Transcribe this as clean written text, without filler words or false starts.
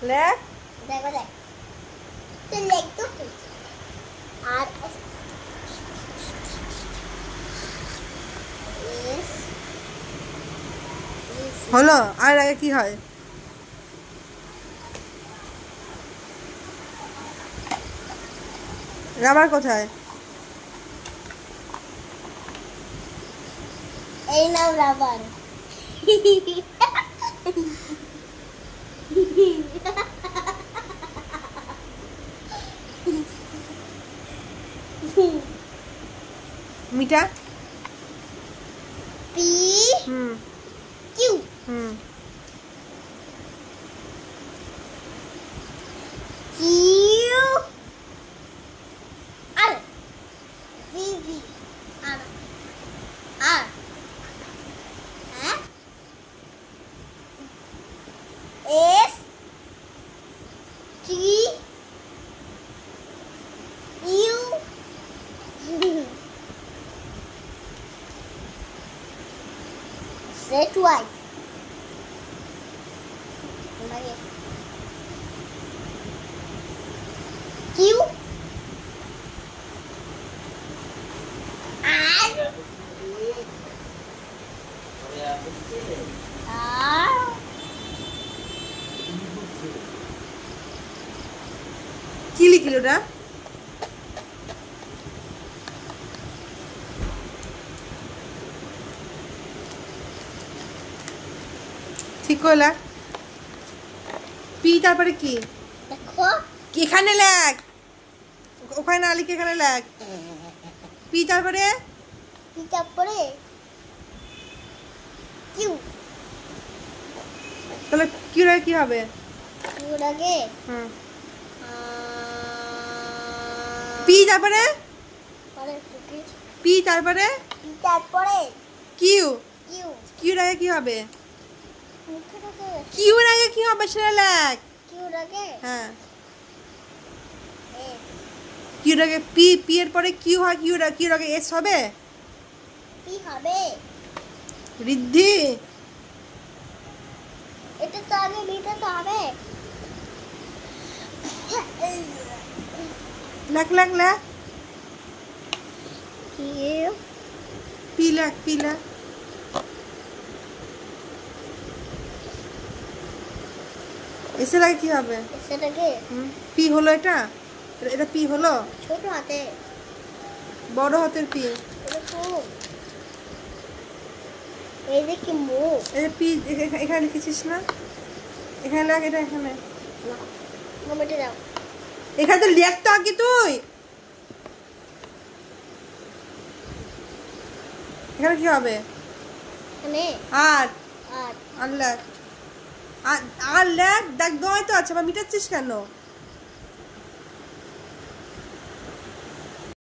লেখ দেখো দেখ তো লেখ তো আর হলো। আর আগে কি হয়? রাবার কোথায়? এই নাও রাবার। মিটা পি হুম কিউ হুম Q R V V R R হ্যাঁ S T U set Y লাগে কিউ আর কি লিখিল ওটা? ঠিক করলা। পি তারপরে কি? দেখো এখানে লেখ, ওখানে না লিখে এখানে লেখ। পি তারপরে কি তারপরে কিউ তাহলে কিউ এর কি হবে? কিউ লাগে হুম পি তারপরে পরে কি পি তারপরে কি তারপরে কিউ। কিউ কিউ এর আগে কি হবে? মুখে লাগে কিউ এর আগে কি হবে সেটা লেখ। কিউ লাগে হ্যাঁ এস কিউ এর আগে পি, পি এর পরে কিউ হয়, কিউ এর আগে এস হবে। কি হবে ঋদ্ধি এটা তো আগে বিটা তো হবে লেখ লেখ লেখ। কিউ পি লেখ, পি লেখ। এস এর আগে কি হবে? এসে লাগে পি হলো এটা, এটা পি হলো। ছোট হাতে বড় হাতের পি। এরকম এই দেখি মুখ এই যে পি এখানে লিখেছিস না, এখানে লেখ, এটা এখানে। মোমেন্টে দাও এখানে তো লেখ তো আগে তুই। এখানে কি হবে? এখানে আর আর আর লেখ, আর লেখ। দেখ দয় তো আছে, আবার মিটাচ্ছিস কেন?